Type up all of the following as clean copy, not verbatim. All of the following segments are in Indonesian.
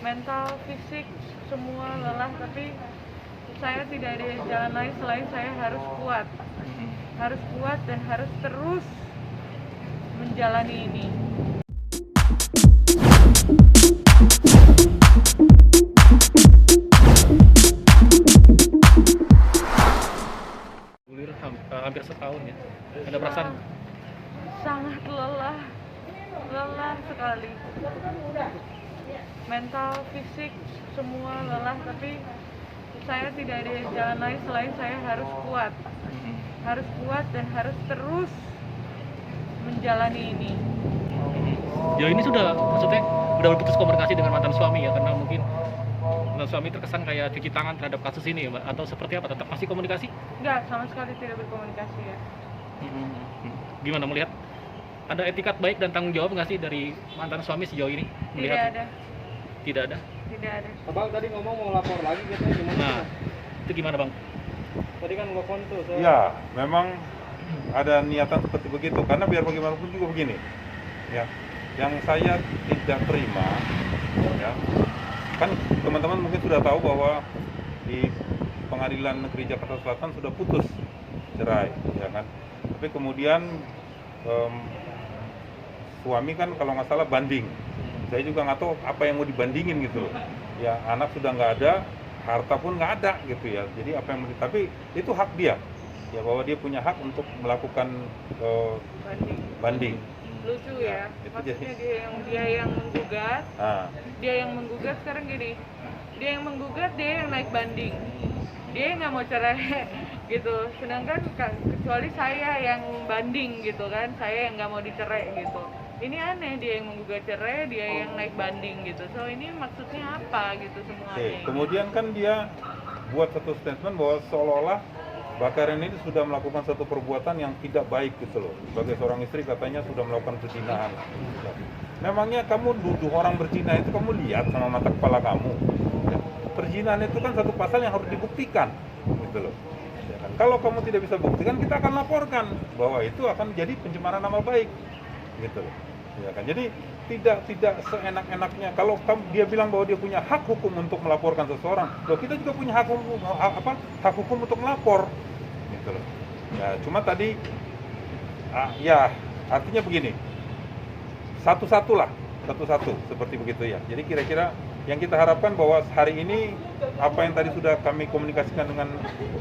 mental, fisik, semua lelah, tapi saya tidak ada jalan lain selain saya harus kuat dan harus terus menjalani ini. Hampir setahun ya. Ada perasaan Sangat lelah sekali. Mental, fisik, semua lelah, tapi saya tidak ada jalan lain selain saya harus kuat dan harus terus menjalani ini. ya ini maksudnya udah berputus komunikasi dengan mantan suami ya, karena mungkin mantan suami terkesan kayak cuci tangan terhadap kasus ini ya, Mbak, atau seperti apa? Tetap masih komunikasi? Enggak, sama sekali tidak berkomunikasi ya. Gimana melihat ada etikat baik dan tanggung jawab nggak sih dari mantan suami sejauh ini? Tidak ada. Abang tadi ngomong mau lapor lagi katanya gimana? Nah, itu gimana Bang? Tadi kan nelfon tuh. Ya, memang ada niatan seperti begitu, karena biar bagaimanapun juga begini, ya, yang saya tidak terima, ya, kan teman-teman mungkin sudah tahu bahwa di Pengadilan Negeri Jakarta Selatan sudah putus cerai, ya kan, tapi kemudian suami kan kalau nggak salah banding, saya juga nggak tahu apa yang mau dibandingin gitu, ya, anak sudah nggak ada, harta pun nggak ada gitu ya, jadi apa yang tapi itu hak dia. Ya, bahwa dia punya hak untuk melakukan banding. Lucu ya, maksudnya dia yang menggugat. Dia yang menggugat, sekarang gini, dia yang menggugat, dia yang naik banding, dia yang nggak mau cerai gitu, sedangkan kecuali saya yang banding gitu kan, saya yang nggak mau dicerai gitu. Ini aneh, dia yang menggugat cerai, dia yang naik banding gitu. So ini maksudnya apa gitu semuanya? Kemudian kan dia buat satu statement bahwa seolah-olah Mbak Karen ini sudah melakukan satu perbuatan yang tidak baik gitu loh. Sebagai seorang istri katanya sudah melakukan perzinahan. Memangnya kamu duduk orang berzina itu kamu lihat sama mata kepala kamu? Ya. Perzinahan itu kan satu pasal yang harus dibuktikan gitu loh. Ya kan? Kalau kamu tidak bisa buktikan, kita akan laporkan bahwa itu akan jadi pencemaran nama baik gitu loh. Ya kan? Jadi tidak seenak-enaknya kalau dia bilang bahwa dia punya hak hukum untuk melaporkan seseorang, loh kita juga punya hak hukum untuk melapor gitu loh. Ya, cuma tadi ya artinya begini, satu seperti begitu ya. Jadi kira-kira yang kita harapkan bahwa hari ini apa yang tadi sudah kami komunikasikan dengan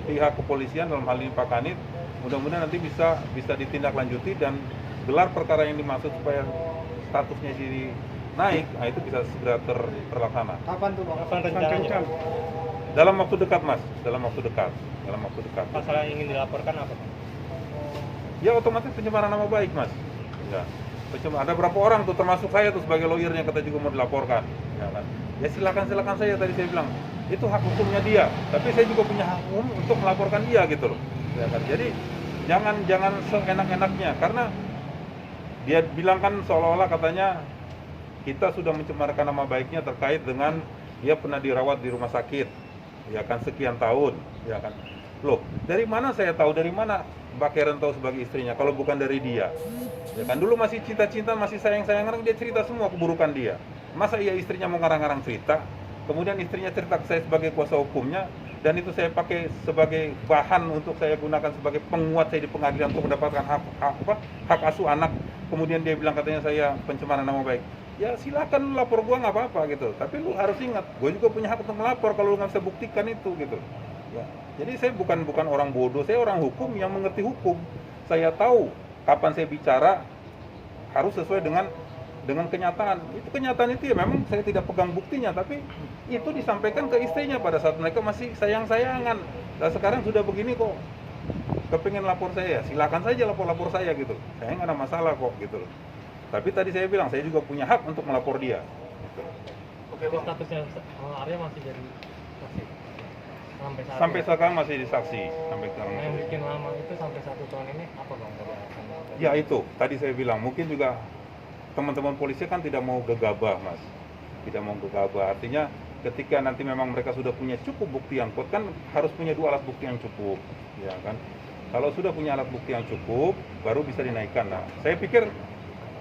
pihak kepolisian, dalam hal ini Pak Kanit, mudah-mudahan nanti bisa ditindaklanjuti dan gelar perkara yang dimaksud supaya statusnya jadi naik, nah itu bisa segera terlaksana. Kapan tuh Bang? Kapan rencananya? Dalam waktu dekat Mas, dalam waktu dekat. Pasal yang ingin dilaporkan apa? Ya otomatis pencemaran nama baik Mas. Ya. Ada berapa orang tuh, termasuk saya tuh sebagai lawyernya kata juga mau dilaporkan. Ya kan? Ya silakan saya tadi saya bilang itu hak hukumnya dia, tapi saya juga punya hak hukum untuk melaporkan dia gitu loh. Ya kan? Jadi jangan seenak-enaknya, karena dia bilang kan seolah-olah katanya kita sudah mencemarkan nama baiknya terkait dengan dia pernah dirawat di rumah sakit, ya kan, sekian tahun, ya kan. Loh, dari mana saya tahu, dari mana Mbak Karen tahu sebagai istrinya kalau bukan dari dia? Ya kan, dulu masih cinta-cinta, masih sayang-sayangan, dia cerita semua keburukan dia. Masa iya istrinya mau ngarang-ngarang cerita? Kemudian istrinya cerita ke saya sebagai kuasa hukumnya, dan itu saya pakai sebagai bahan untuk saya gunakan sebagai penguat saya di pengadilan untuk mendapatkan hak asuh anak. Kemudian dia bilang katanya saya pencemaran nama baik. Ya silakan lu lapor gua nggak apa-apa gitu. Tapi lu harus ingat, gua juga punya hak untuk melapor kalau lu nggak bisa buktikan itu gitu. Ya. Jadi saya bukan orang bodoh, saya orang hukum yang mengerti hukum. Saya tahu kapan saya bicara harus sesuai dengan kenyataan. Itu kenyataan itu ya memang saya tidak pegang buktinya, tapi itu disampaikan ke istrinya pada saat mereka masih sayang-sayangan. Dan sekarang sudah begini kok, kepingin lapor saya, silakan saja lapor saya gitu. Saya nggak ada masalah kok gitu. Tapi tadi saya bilang saya juga punya hak untuk melapor dia. Gitu. Oke, statusnya Arya masih jadi saksi sampai sekarang masih disaksi sampai sekarang. Yang bikin lama itu sampai 1 tahun ini apa Bang? Ya itu tadi saya bilang mungkin juga teman-teman polisi kan tidak mau gegabah Mas, tidak mau gegabah. Artinya ketika nanti memang mereka sudah punya cukup bukti yang kuat, kan harus punya 2 alat bukti yang cukup, ya kan. Kalau sudah punya alat bukti yang cukup baru bisa dinaikkan. Nah saya pikir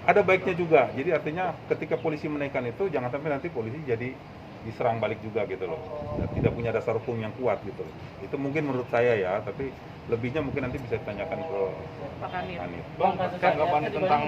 ada baiknya juga. Jadi artinya ketika polisi menaikkan itu jangan sampai nanti polisi jadi diserang balik juga gitu loh. Dan tidak punya dasar hukum yang kuat gitu loh. Itu mungkin menurut saya ya, tapi lebihnya mungkin nanti bisa ditanyakan ke Pak Kanit. Kanit. Bang, kasus Tanggapan Anies tentang